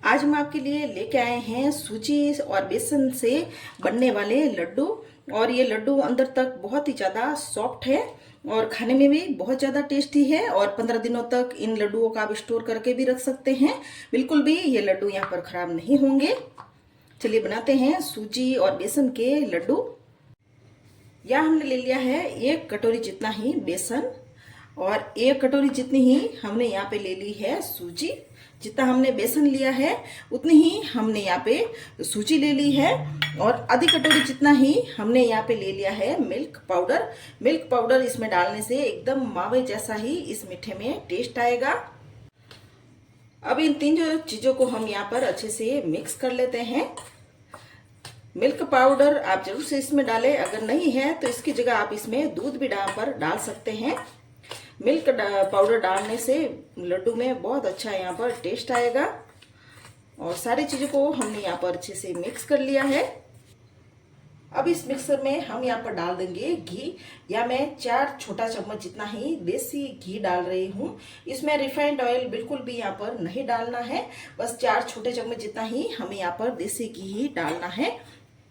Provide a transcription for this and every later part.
आज हम आपके लिए लेके आए हैं सूजी और बेसन से बनने वाले लड्डू। और ये लड्डू अंदर तक बहुत ही ज़्यादा सॉफ्ट है और खाने में भी बहुत ज़्यादा टेस्टी है। और 15 दिनों तक इन लड्डुओं का आप स्टोर करके भी रख सकते हैं। बिल्कुल भी ये लड्डू यहाँ पर ख़राब नहीं होंगे। चलिए बनाते हैं सूजी और बेसन के लड्डू। यहाँ हमने ले लिया है 1 कटोरी जितना ही बेसन और 1 कटोरी जितनी ही हमने यहाँ पे ले ली है सूजी। जितना हमने बेसन लिया है उतनी ही हमने यहाँ पे सूजी ले ली है। और आधी कटोरी जितना ही हमने यहाँ पे ले लिया है मिल्क पाउडर। मिल्क पाउडर इसमें डालने से एकदम मावे जैसा ही इस मीठे में टेस्ट आएगा। अब इन तीन चीज़ों को हम यहाँ पर अच्छे से मिक्स कर लेते हैं। मिल्क पाउडर आप जरूर से इसमें डालें, अगर नहीं है तो इसकी जगह आप इसमें दूध भी डाल सकते हैं। मिल्क पाउडर डालने से लड्डू में बहुत अच्छा यहाँ पर टेस्ट आएगा। और सारी चीज़ों को हमने यहाँ पर अच्छे से मिक्स कर लिया है। अब इस मिक्सर में हम यहाँ पर डाल देंगे घी। या मैं 4 छोटा चम्मच जितना ही देसी घी डाल रही हूँ। इसमें रिफाइंड ऑयल बिल्कुल भी यहाँ पर नहीं डालना है, बस 4 छोटे चम्मच जितना ही हमें यहाँ पर देसी घी ही डालना है।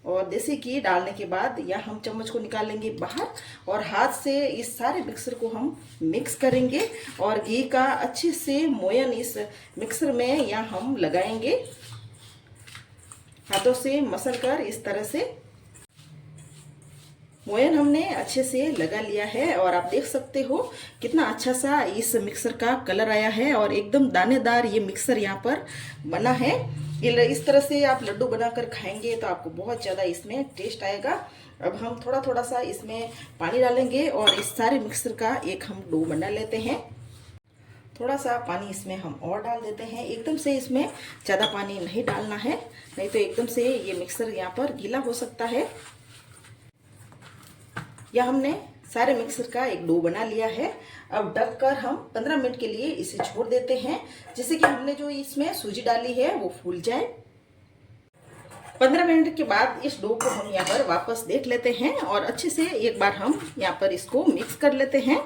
और देसी घी डालने के बाद या हम चम्मच को निकालेंगे बाहर और हाथ से इस सारे मिक्सर को हम मिक्स करेंगे। और घी का अच्छे से मोयन इस मिक्सर में या हम लगाएंगे। हाथों से मसल कर इस तरह से मोयन हमने अच्छे से लगा लिया है। और आप देख सकते हो कितना अच्छा सा इस मिक्सर का कलर आया है और एकदम दानेदार ये मिक्सर यहाँ पर बना है। इस तरह से आप लड्डू बनाकर खाएंगे तो आपको बहुत ज़्यादा इसमें टेस्ट आएगा। अब हम थोड़ा थोड़ा सा इसमें पानी डालेंगे और इस सारे मिक्सर का एक हम डो बना लेते हैं। थोड़ा सा पानी इसमें हम और डाल देते हैं। एकदम से इसमें ज़्यादा पानी नहीं डालना है, नहीं तो एकदम से ये मिक्सर यहाँ पर गीला हो सकता है। या हमने सारे मिक्सर का एक डो बना लिया है। अब ढककर हम 15 मिनट के लिए इसे छोड़ देते हैं, जिससे कि हमने जो इसमें सूजी डाली है वो फूल जाए। 15 मिनट के बाद इस डो को हम यहाँ पर वापस देख लेते हैं और अच्छे से एक बार हम यहाँ पर इसको मिक्स कर लेते हैं।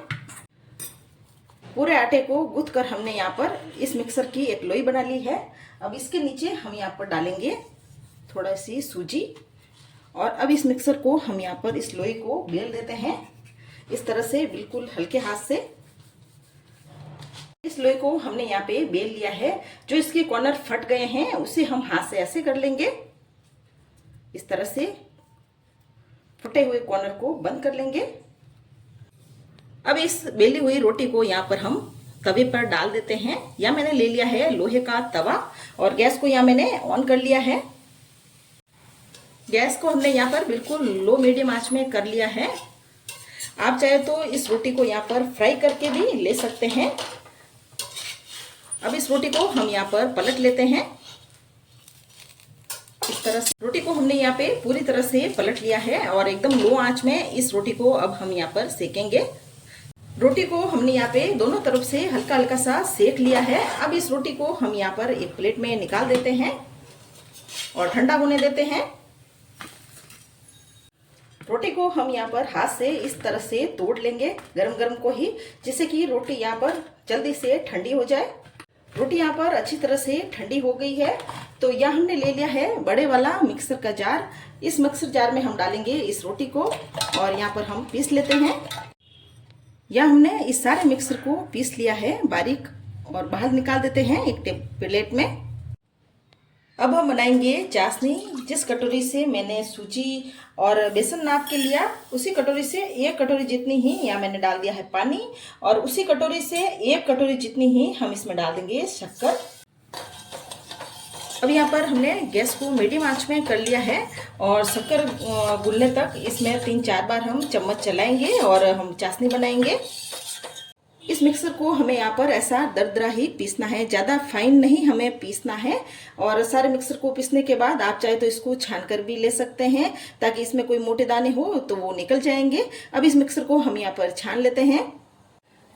पूरे आटे को गूंथ कर हमने यहाँ पर इस मिक्सर की एक लोई बना ली है। अब इसके नीचे हम यहाँ पर डालेंगे थोड़ा सी सूजी। और अब इस मिक्सर को हम यहाँ पर इस लोई को बेल देते हैं इस तरह से, बिल्कुल हल्के हाथ से। इस लोई को हमने यहाँ पे बेल लिया है। जो इसके कॉर्नर फट गए हैं उसे हम हाथ से ऐसे कर लेंगे। इस तरह से फटे हुए कॉर्नर को बंद कर लेंगे। अब इस बेली हुई रोटी को यहाँ पर हम तवे पर डाल देते हैं। या मैंने ले लिया है लोहे का तवा और गैस को यहाँ मैंने ऑन कर लिया है। गैस को हमने यहाँ पर बिल्कुल लो मीडियम आंच में कर लिया है। आप चाहे तो इस रोटी को यहाँ पर फ्राई करके भी ले सकते हैं। अब इस रोटी को हम यहाँ पर पलट लेते हैं। इस तरह से रोटी को हमने यहाँ पे पूरी तरह से पलट लिया है और एकदम लो आंच में इस रोटी को अब हम यहाँ पर सेकेंगे। रोटी को हमने यहाँ पे दोनों तरफ से हल्का हल्का सा सेक लिया है। अब इस रोटी को हम यहाँ पर एक प्लेट में निकाल देते हैं और ठंडा होने देते हैं। रोटी को हम यहाँ पर हाथ से इस तरह से तोड़ लेंगे गरम गरम को ही, जिससे कि रोटी यहाँ पर जल्दी से ठंडी हो जाए। रोटी यहाँ पर अच्छी तरह से ठंडी हो गई है। तो यहाँ हमने ले लिया है बड़े वाला मिक्सर का जार। इस मिक्सर जार में हम डालेंगे इस रोटी को और यहाँ पर हम पीस लेते हैं। यहाँ हमने इस सारे मिक्सर को पीस लिया है बारीक और बाहर निकाल देते हैं एक प्लेट में। अब हम बनाएंगे चाशनी। जिस कटोरी से मैंने सूजी और बेसन नाप के लिया उसी कटोरी से 1 कटोरी जितनी ही यहाँ मैंने डाल दिया है पानी। और उसी कटोरी से 1 कटोरी जितनी ही हम इसमें डाल देंगे शक्कर। अब यहाँ पर हमने गैस को मीडियम आंच में कर लिया है और शक्कर घुलने तक इसमें 3-4 बार हम चम्मच चलाएंगे और हम चाशनी बनाएंगे। इस मिक्सर को हमें यहाँ पर ऐसा दरदरा ही पीसना है, ज़्यादा फाइन नहीं हमें पीसना है। और सारे मिक्सर को पीसने के बाद आप चाहे तो इसको छान कर भी ले सकते हैं, ताकि इसमें कोई मोटे दाने हो तो वो निकल जाएंगे। अब इस मिक्सर को हम यहाँ पर छान लेते हैं।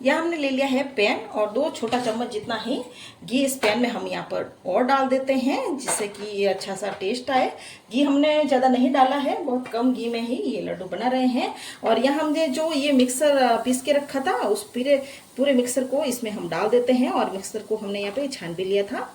यहाँ हमने ले लिया है पैन और 2 छोटा चम्मच जितना ही घी इस पैन में हम यहाँ पर और डाल देते हैं, जिससे कि ये अच्छा सा टेस्ट आए। घी हमने ज़्यादा नहीं डाला है, बहुत कम घी में ही ये लड्डू बना रहे हैं। और यहाँ हमने जो ये मिक्सर पीस के रखा था उस पूरे मिक्सर को इसमें हम डाल देते हैं और मिक्सर को हमने यहाँ पे छान भी लिया था।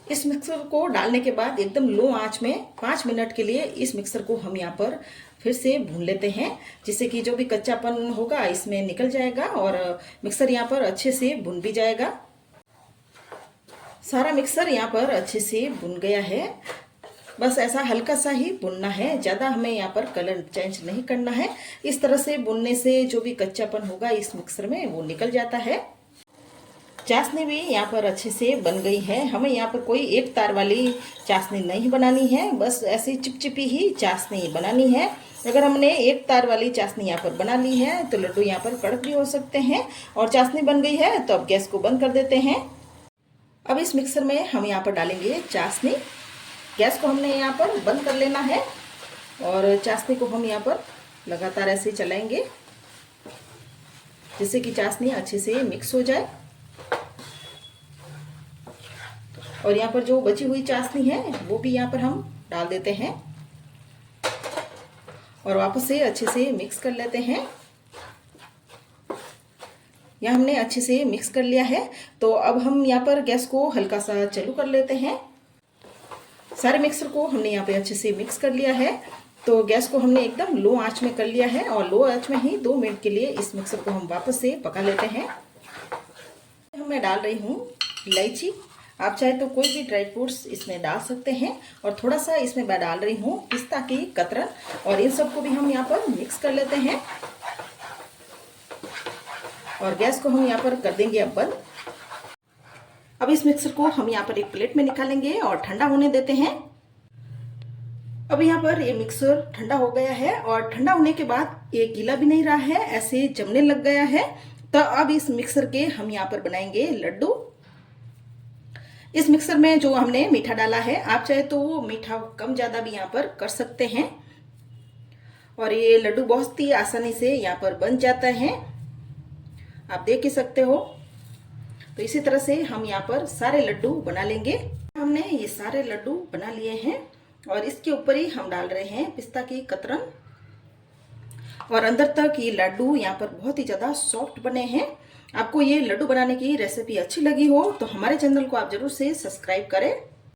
इस मिक्सर को डालने के बाद एकदम लो आंच में 5 मिनट के लिए इस मिक्सर को हम यहाँ पर फिर से भून लेते हैं, जिससे कि जो भी कच्चापन होगा इसमें निकल जाएगा और मिक्सर यहाँ पर अच्छे से भुन भी जाएगा। सारा मिक्सर यहाँ पर अच्छे से भुन गया है। बस ऐसा हल्का सा ही भुनना है, ज़्यादा हमें यहाँ पर कलर चेंज नहीं करना है। इस तरह से भुनने से जो भी कच्चापन होगा इस मिक्सर में वो निकल जाता है। चाशनी भी यहाँ पर अच्छे से बन गई है। हमें यहाँ पर कोई एक तार वाली चाशनी नहीं बनानी है, बस ऐसी चिपचिपी ही चाशनी बनानी है। अगर हमने एक तार वाली चाशनी यहाँ पर बना ली है तो लड्डू यहाँ पर कड़क भी हो सकते हैं। और चाशनी बन गई है तो अब गैस को बंद कर देते हैं। अब इस मिक्सर में हम यहाँ पर डालेंगे चाशनी। गैस को हमने यहाँ पर बंद कर लेना है और चाशनी को हम यहाँ पर लगातार ऐसे चलाएंगे, जिससे कि चाशनी अच्छे से मिक्स हो जाए। और यहाँ पर जो बची हुई चाशनी है वो भी यहाँ पर हम डाल देते हैं और वापस से अच्छे से मिक्स कर लेते हैं। यहाँ हमने अच्छे से मिक्स कर लिया है, तो अब हम यहाँ पर गैस को हल्का सा चालू कर लेते हैं। सारे मिक्सर को हमने यहाँ पे अच्छे से मिक्स कर लिया है, तो गैस को हमने एकदम लो आंच में कर लिया है और लो आंच में ही 2 मिनट के लिए इस मिक्सर को हम वापस से पका लेते हैं। मैं डाल रही हूँ इलायची। आप चाहे तो कोई भी ड्राई फ्रूट्स इसमें डाल सकते हैं। और थोड़ा सा इसमें मैं डाल रही हूँ पिस्ता की कतरन, और इन सबको भी हम यहाँ पर मिक्स कर लेते हैं। और गैस को हम यहाँ पर कर देंगे अब बंद। अब इस मिक्सर को हम यहाँ पर एक प्लेट में निकालेंगे और ठंडा होने देते हैं। अब यहाँ पर ये मिक्सर ठंडा हो गया है और ठंडा होने के बाद ये गीला भी नहीं रहा है, ऐसे जमने लग गया है। तो अब इस मिक्सर के हम यहाँ पर बनाएंगे लड्डू। इस मिक्सर में जो हमने मीठा डाला है, आप चाहे तो मीठा कम ज़्यादा भी यहाँ पर कर सकते हैं। और ये लड्डू बहुत ही आसानी से यहाँ पर बन जाता है, आप देख ही सकते हो। तो इसी तरह से हम यहाँ पर सारे लड्डू बना लेंगे। हमने ये सारे लड्डू बना लिए हैं और इसके ऊपर ही हम डाल रहे हैं पिस्ता की कतरन। और अंदर तक ये लड्डू यहाँ पर बहुत ही ज़्यादा सॉफ्ट बने हैं। आपको ये लड्डू बनाने की रेसिपी अच्छी लगी हो तो हमारे चैनल को आप जरूर से सब्सक्राइब करें।